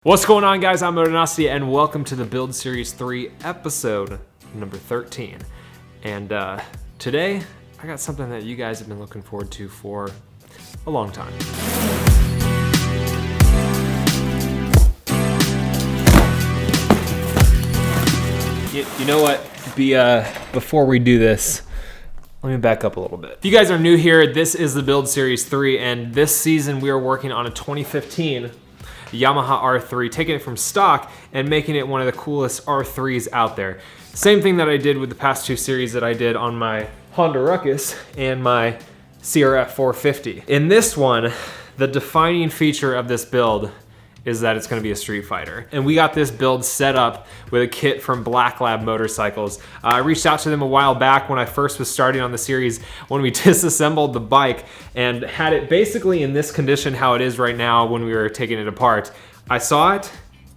What's going on, guys? I'm Motonosity, and welcome to the Build Series 3 episode number 13. And today, I got something that you guys have been looking forward to for a long time. You know what? Before we do this, let me back up a little bit. If you guys are new here, this is the Build Series 3, and this season we are working on a 2015 Yamaha R3, taking it from stock and making it one of the coolest R3s out there. Same thing that I did with the past two series that I did on my Honda Ruckus and my CRF 450. In this one, the defining feature of this build is that it's gonna be a Streetfighter. And we got this build set up with a kit from BlkLabMotorcycles. I reached out to them a while back when I first was starting on the series, when we disassembled the bike and had it basically in this condition how it is right now when we were taking it apart. I saw it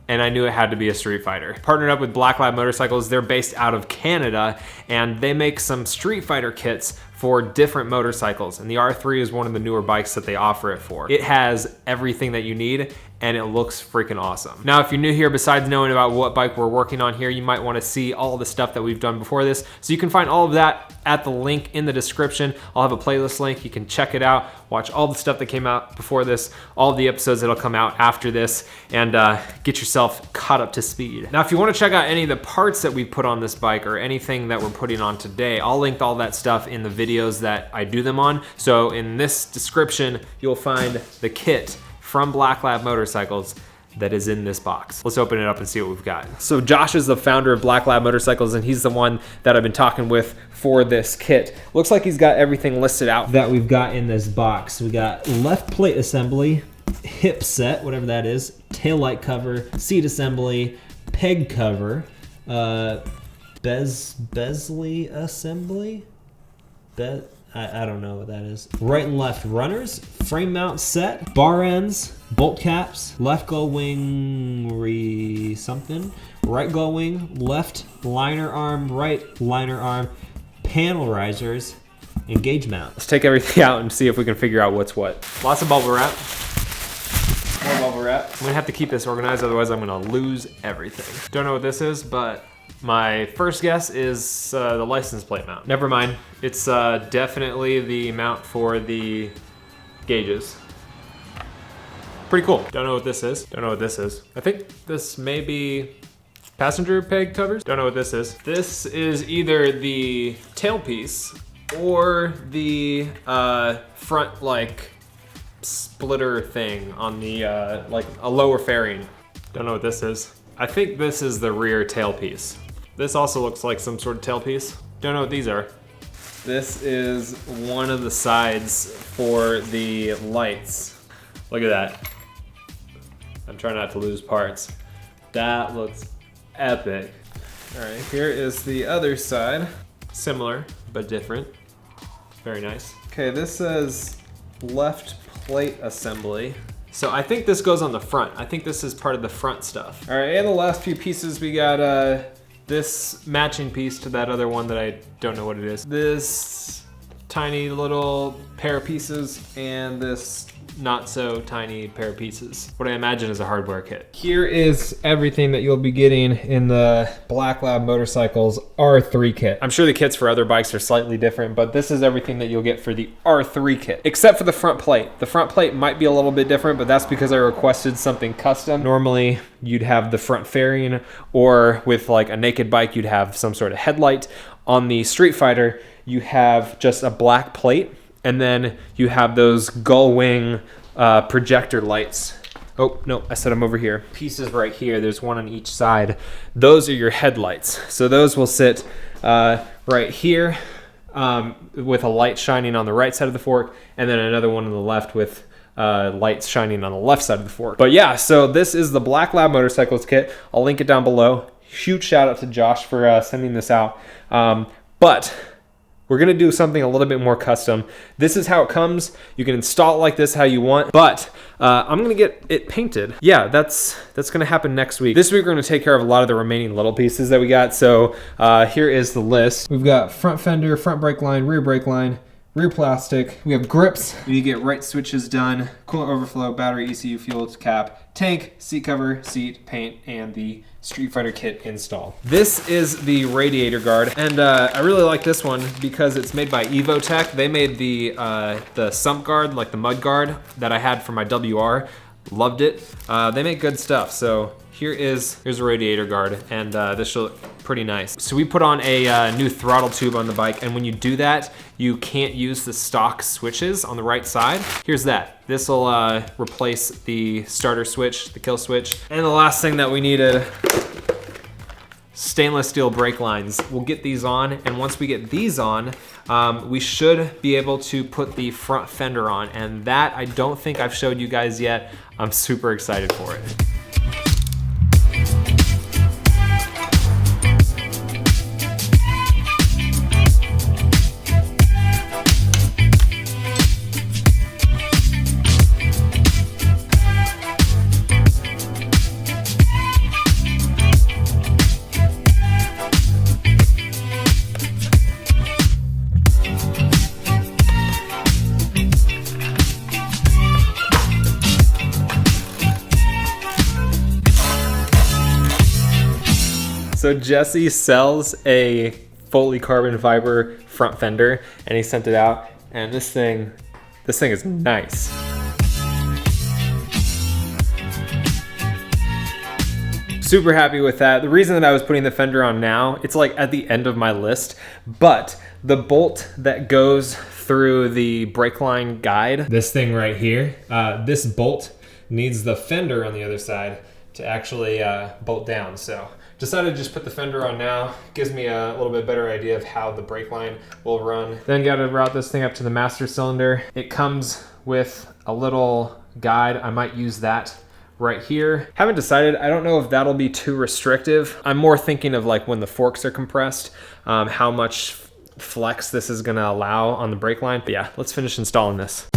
and I knew it had to be a Streetfighter. Partnered up with BlkLabMotorcycles. They're based out of Canada and they make some Streetfighter kits for different motorcycles, and the R3 is one of the newer bikes that they offer it for. It has everything that you need and it looks freaking awesome. Now, if you're new here, besides knowing about what bike we're working on here, you might want to see all the stuff that we've done before this. So you can find all of that at the link in the description. I'll have a playlist link. You can check it out, watch all the stuff that came out before this, all of the episodes that'll come out after this, and get yourself caught up to speed. Now, if you want to check out any of the parts that we put on this bike or anything that we're putting on today, I'll link all that stuff in the videos that I do them on. So in this description, you'll find the kit from BlkLabMotorcycles that is in this box. Let's open it up and see what we've got. So Josh is the founder of BlkLabMotorcycles, and he's the one that I've been talking with for this kit. Looks like he's got everything listed out that we've got in this box. We got left plate assembly, hip set, whatever that is, tail light cover, seat assembly, peg cover, bezel assembly, I don't know what that is. Right and left runners, frame mount set, bar ends, bolt caps, left gull wing something, right gull wing, left liner arm, right liner arm, panel risers, and gauge mount. Let's take everything out and see if we can figure out what's what. Lots of bubble wrap. More bubble wrap. I'm gonna have to keep this organized, otherwise I'm gonna lose everything. Don't know what this is, but my first guess is the license plate mount. Never mind. It's definitely the mount for the gauges. Pretty cool. Don't know what this is. Don't know what this is. I think this may be passenger peg covers. Don't know what this is. This is either the tailpiece or the front like splitter thing on the like a lower fairing. Don't know what this is. I think this is the rear tailpiece. This also looks like some sort of tailpiece. Don't know what these are. This is one of the sides for the lights. Look at that. I'm trying not to lose parts. That looks epic. All right, here is the other side. Similar, but different. Very nice. Okay, this says left plate assembly. So I think this goes on the front. I think this is part of the front stuff. All right, and the last few pieces, we got this matching piece to that other one that I don't know what it is. This tiny little pair of pieces and this not so tiny pair of pieces. What I imagine is a hardware kit. Here is everything that you'll be getting in the BlkLabMotorcycles R3 kit. I'm sure the kits for other bikes are slightly different, but this is everything that you'll get for the R3 kit, except for the front plate. The front plate might be a little bit different, but that's because I requested something custom. Normally, you'd have the front fairing, or with like a naked bike, you'd have some sort of headlight. On the Streetfighter, you have just a black plate, and then you have those gull wing projector lights. Oh, no, I set them over here. Pieces right here, there's one on each side. Those are your headlights. So those will sit right here with a light shining on the right side of the fork, and then another one on the left with lights shining on the left side of the fork. But yeah, so this is the BlkLabMotorcycles kit. I'll link it down below. Huge shout out to Josh for sending this out. But we're gonna do something a little bit more custom. This is how it comes. You can install it like this how you want, but I'm gonna get it painted. Yeah, that's gonna happen next week. This week we're gonna take care of a lot of the remaining little pieces that we got. So here is the list. We've got front fender, front brake line, rear brake line, rear plastic. We have grips. We need to get right switches done, coolant overflow, battery, ECU, fuel cap, tank, seat cover, seat, paint, and the Streetfighter kit installed. This is the radiator guard, and I really like this one because it's made by Evotech. They made the sump guard, like the mud guard that I had for my WR. Loved it. They make good stuff. So here's a radiator guard, and this should look pretty nice. So we put on a new throttle tube on the bike, and when you do that, you can't use the stock switches on the right side. Here's that. This will replace the starter switch, the kill switch. And the last thing that we needed, stainless steel brake lines. We'll get these on, and once we get these on, we should be able to put the front fender on, and that I don't think I've showed you guys yet. I'm super excited for it. So Jesse sells a fully carbon fiber front fender, and he sent it out, and this thing is nice. Super happy with that. The reason that I was putting the fender on now, it's like at the end of my list, but the bolt that goes through the brake line guide, this thing right here, this bolt needs the fender on the other side to actually bolt down. So decided to just put the fender on now. Gives me a little bit better idea of how the brake line will run. Then got to route this thing up to the master cylinder. It comes with a little guide. I might use that right here. Haven't decided. I don't know if that'll be too restrictive. I'm more thinking of like when the forks are compressed, how much flex this is gonna allow on the brake line. But yeah, let's finish installing this.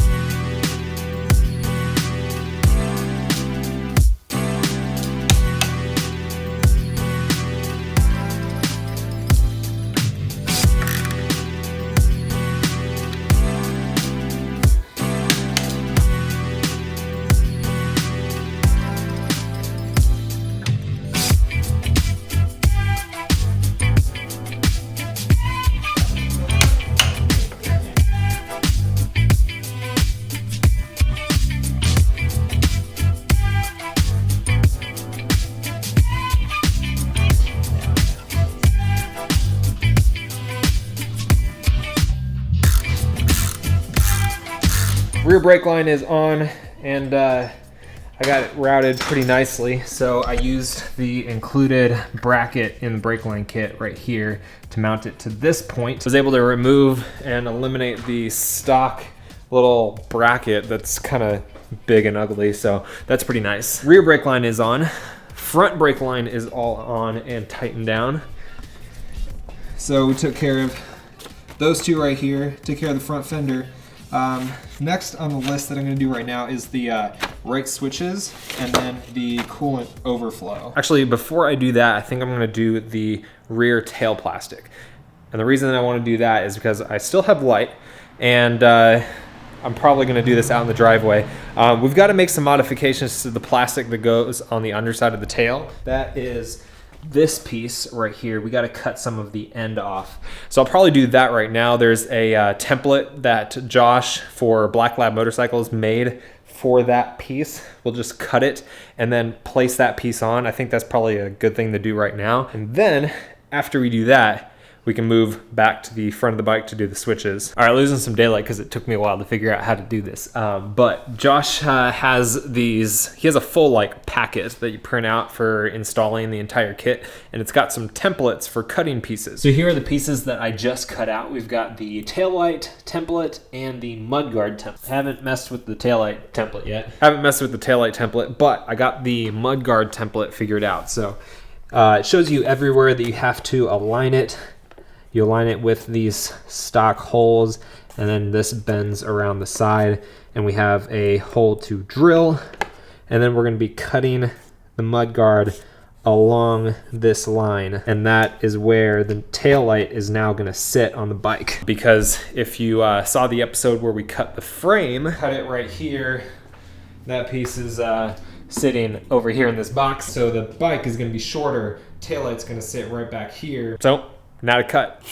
Rear brake line is on, and I got it routed pretty nicely. So I used the included bracket in the brake line kit right here to mount it to this point. I was able to remove and eliminate the stock little bracket that's kind of big and ugly, so that's pretty nice. Rear brake line is on. Front brake line is all on and tightened down. So we took care of those two right here, took care of the front fender. Next on the list that I'm going to do right now is the right switches and then the coolant overflow. Actually, before I do that, I think I'm going to do the rear tail plastic. And the reason that I want to do that is because I still have light, and I'm probably going to do this out in the driveway. We've got to make some modifications to the plastic that goes on the underside of the tail. That is this piece right here. We got to cut some of the end off. So I'll probably do that right now. There's a template that Josh for BlkLabMotorcycles made for that piece. We'll just cut it and then place that piece on. I think that's probably a good thing to do right now. And then after we do that, we can move back to the front of the bike to do the switches. All right, losing some daylight because it took me a while to figure out how to do this. But Josh has these, he has a full like packet that you print out for installing the entire kit, and it's got some templates for cutting pieces. So here are the pieces that I just cut out. We've got the taillight template and the mudguard template. Haven't messed with the taillight template yet. Haven't messed with the taillight template, but I got the mudguard template figured out. So it shows you everywhere that you have to align it. You align it with these stock holes, and then this bends around the side, and we have a hole to drill, and then we're going to be cutting the mud guard along this line, and that is where the tail light is now gonna sit on the bike. Because if you saw the episode where we cut the frame, cut it right here, that piece is sitting over here in this box, so the bike is gonna be shorter, tail light's gonna sit right back here. So, now to cut.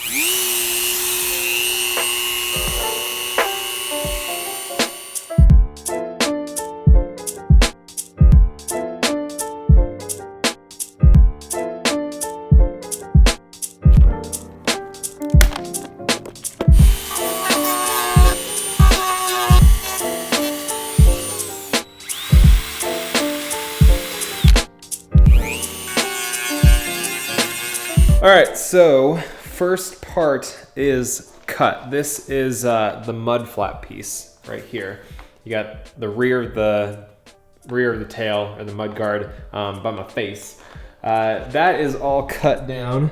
All right, so first part is cut. This is the mud flap piece right here. You got the rear of the tail, or the mud guard, by my face. That is all cut down.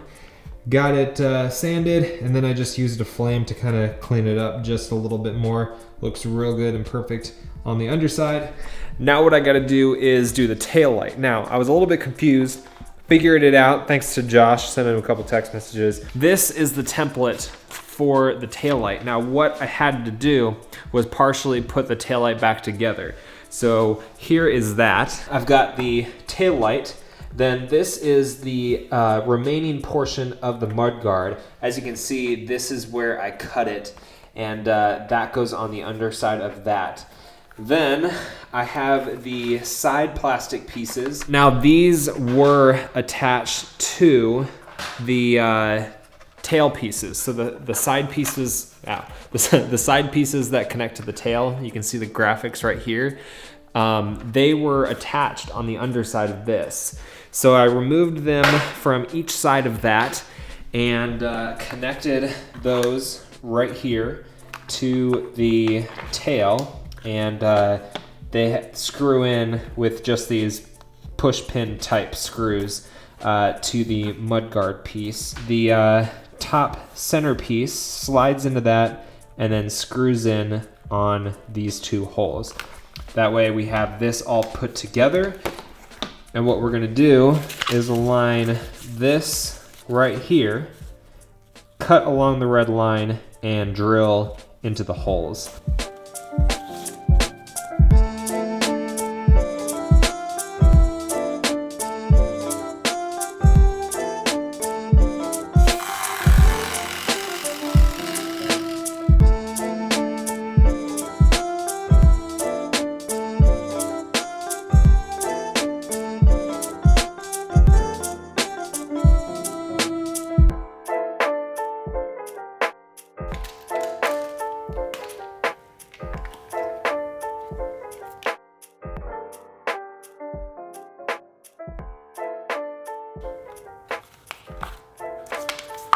Got it sanded, and then I just used a flame to kind of clean it up just a little bit more. Looks real good and perfect on the underside. Now what I gotta do is do the tail light. Now, I was a little bit confused. Figured it out thanks to Josh, sent him a couple text messages. This is the template for the taillight. Now what I had to do was partially put the taillight back together. So here is that. I've got the taillight, then this is the remaining portion of the mudguard. As you can see, this is where I cut it, and that goes on the underside of that. Then I have the side plastic pieces. Now these were attached to the tail pieces. So the side pieces, the side pieces that connect to the tail, you can see the graphics right here. They were attached on the underside of this. So I removed them from each side of that and connected those right here to the tail. And they screw in with just these push pin type screws to the mudguard piece. The top center piece slides into that and then screws in on these two holes. That way we have this all put together. And what we're gonna do is align this right here, cut along the red line, and drill into the holes.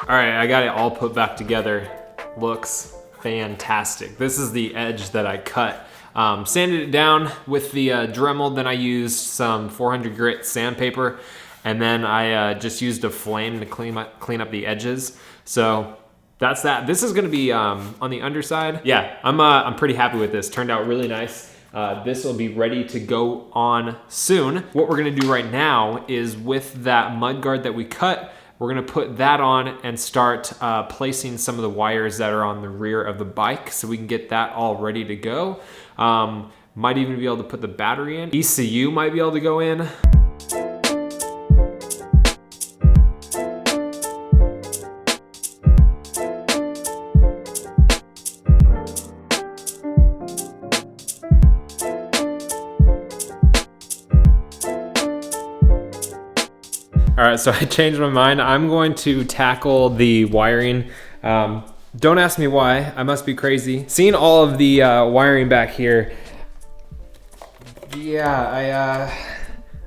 All right, I got it all put back together. Looks fantastic. This is the edge that I cut. Sanded it down with the Dremel, then I used some 400 grit sandpaper, and then I just used a flame to clean up the edges. So that's that. This is gonna be on the underside. Yeah, I'm pretty happy with this. Turned out really nice. This will be ready to go on soon. What we're gonna do right now is with that mudguard that we cut, we're gonna put that on and start placing some of the wires that are on the rear of the bike so we can get that all ready to go. Might even be able to put the battery in. ECU might be able to go in. All right, so I changed my mind. I'm going to tackle the wiring. Don't ask me why, I must be crazy. Seeing all of the wiring back here, yeah,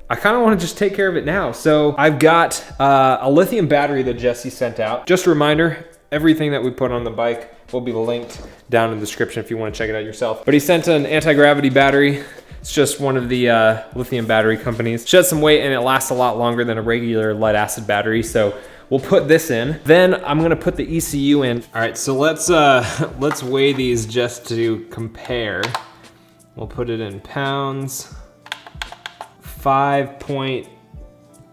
I kind of want to just take care of it now. So I've got a lithium battery that Jesse sent out. Just a reminder, everything that we put on the bike will be linked down in the description if you want to check it out yourself. But he sent an anti-gravity battery. It's just one of the lithium battery companies. Sheds some weight and it lasts a lot longer than a regular lead acid battery. So we'll put this in. Then I'm gonna put the ECU in. All right, so let's weigh these just to compare. We'll put it in pounds. 5.2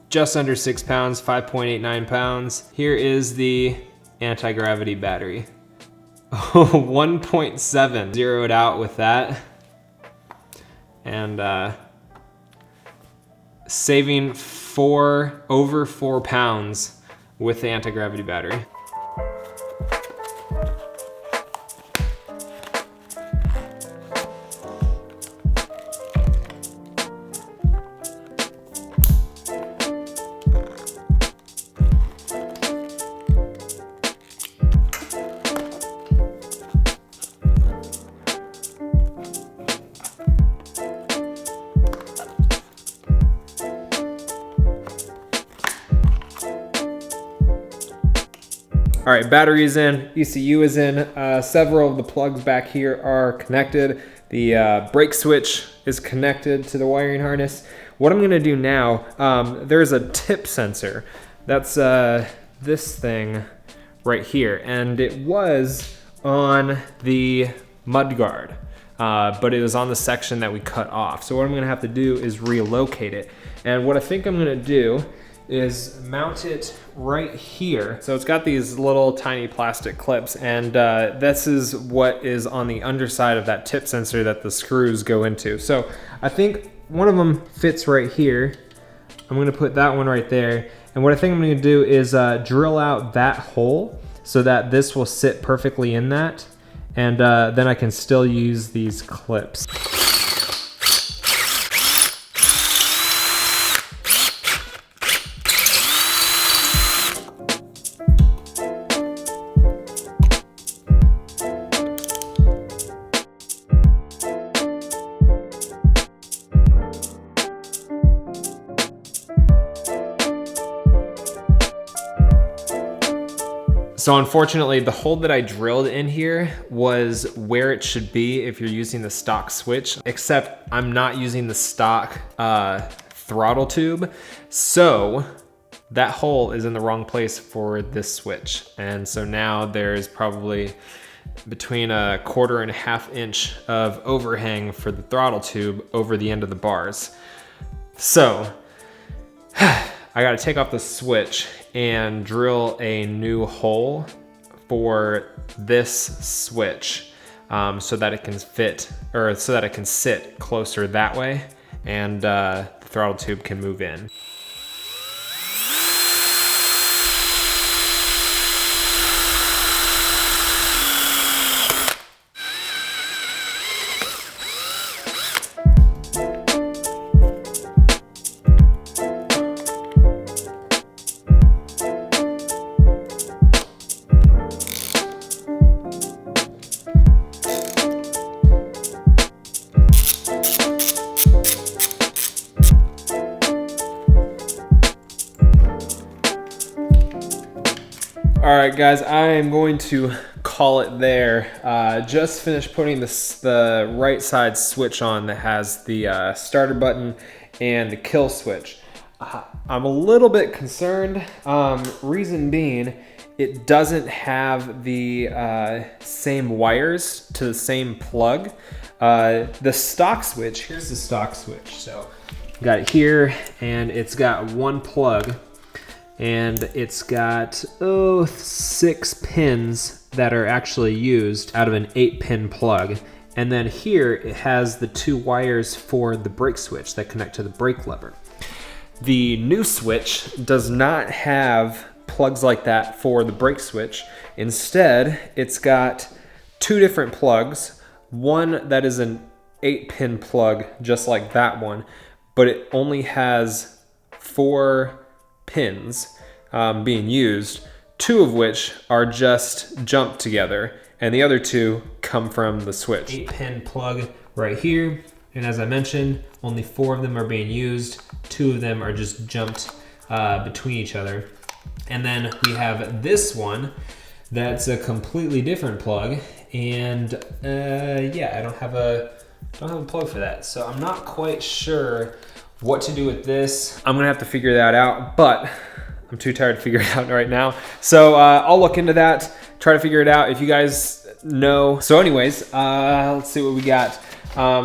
just under 6 pounds, 5.89 pounds. Here is the anti-gravity battery. 1.7, zeroed out with that. And saving over 4 pounds with the anti-gravity battery. All right, battery is in, ECU is in. Several of the plugs back here are connected. The brake switch is connected to the wiring harness. What I'm gonna do now, there's a tip sensor. That's this thing right here. And it was on the mudguard, but it was on the section that we cut off. So what I'm gonna have to do is relocate it. And what I think I'm gonna do is mount it right here. So it's got these little tiny plastic clips, and this is what is on the underside of that tip sensor that the screws go into. So I think one of them fits right here. I'm gonna put that one right there. And what I think I'm gonna do is drill out that hole so that this will sit perfectly in that. And then I can still use these clips. So unfortunately, the hole that I drilled in here was where it should be if you're using the stock switch, except I'm not using the stock throttle tube. So that hole is in the wrong place for this switch. And so now there's probably between 1/4 and 1/2 inch of overhang for the throttle tube over the end of the bars. So I gotta take off the switch and drill a new hole for this switch so that it can fit, or so that it can sit closer that way, and the throttle tube can move in. All right, guys, I am going to call it there. Just finished putting the right side switch on that has the starter button and the kill switch. I'm a little bit concerned. Reason being, it doesn't have the same wires to the same plug. The stock switch, here's the stock switch. So got it here, and it's got one plug. And it's got 6 pins that are actually used out of an 8-pin plug. And then here it has the 2 wires for the brake switch that connect to the brake lever. The new switch does not have plugs like that for the brake switch. Instead, it's got 2 different plugs. One that is an 8-pin plug, just like that one, but it only has 4 pins being used, 2 of which are just jumped together, and the other 2 come from the switch. 8-pin plug right here, and as I mentioned, only 4 of them are being used. 2 of them are just jumped between each other. And then we have this one that's a completely different plug, and yeah, I don't have a plug for that, so I'm not quite sure what to do with this. I'm gonna have to figure that out, but I'm too tired to figure it out right now. So I'll look into that, try to figure it out if you guys know. So anyways, let's see what we got.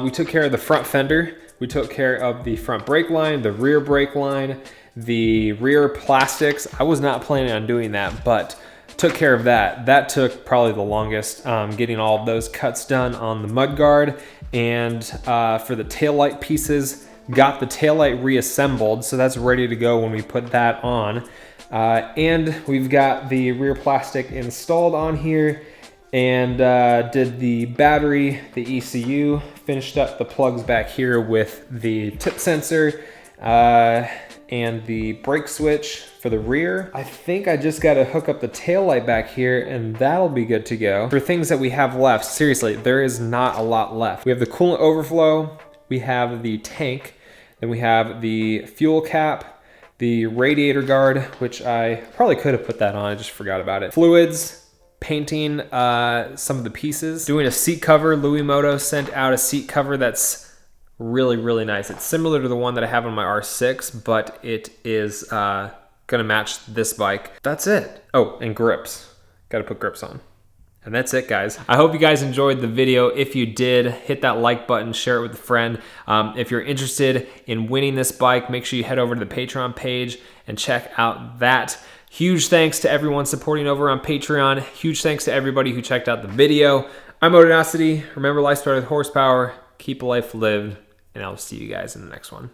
We took care of the front fender. We took care of the front brake line, the rear brake line. The rear plastics, I was not planning on doing that, but took care of that. That took probably the longest, getting all of those cuts done on the mudguard. And for the taillight pieces, got the taillight reassembled, so that's ready to go when we put that on. And we've got the rear plastic installed on here, and did the battery, the ECU, finished up the plugs back here with the tip sensor, and the brake switch for the rear. I think I just got to hook up the tail light back here and that'll be good to go. For things that we have left, seriously, there is not a lot left. We have the coolant overflow, we have the tank, then we have the fuel cap, the radiator guard, which I probably could have put that on, I just forgot about it. Fluids, painting some of the pieces, doing a seat cover. Louis Moto sent out a seat cover that's really nice. It's similar to the one that I have on my R6, but it is gonna match this bike. That's it. Oh, and grips. Gotta put grips on. And that's it, guys. I hope you guys enjoyed the video. If you did, hit that like button, share it with a friend. If you're interested in winning this bike, make sure you head over to the Patreon page and check out that. Huge thanks to everyone supporting over on Patreon. Huge thanks to everybody who checked out the video. I'm Motonosity. Remember, life started with horsepower. Keep a life lived, and I'll see you guys in the next one.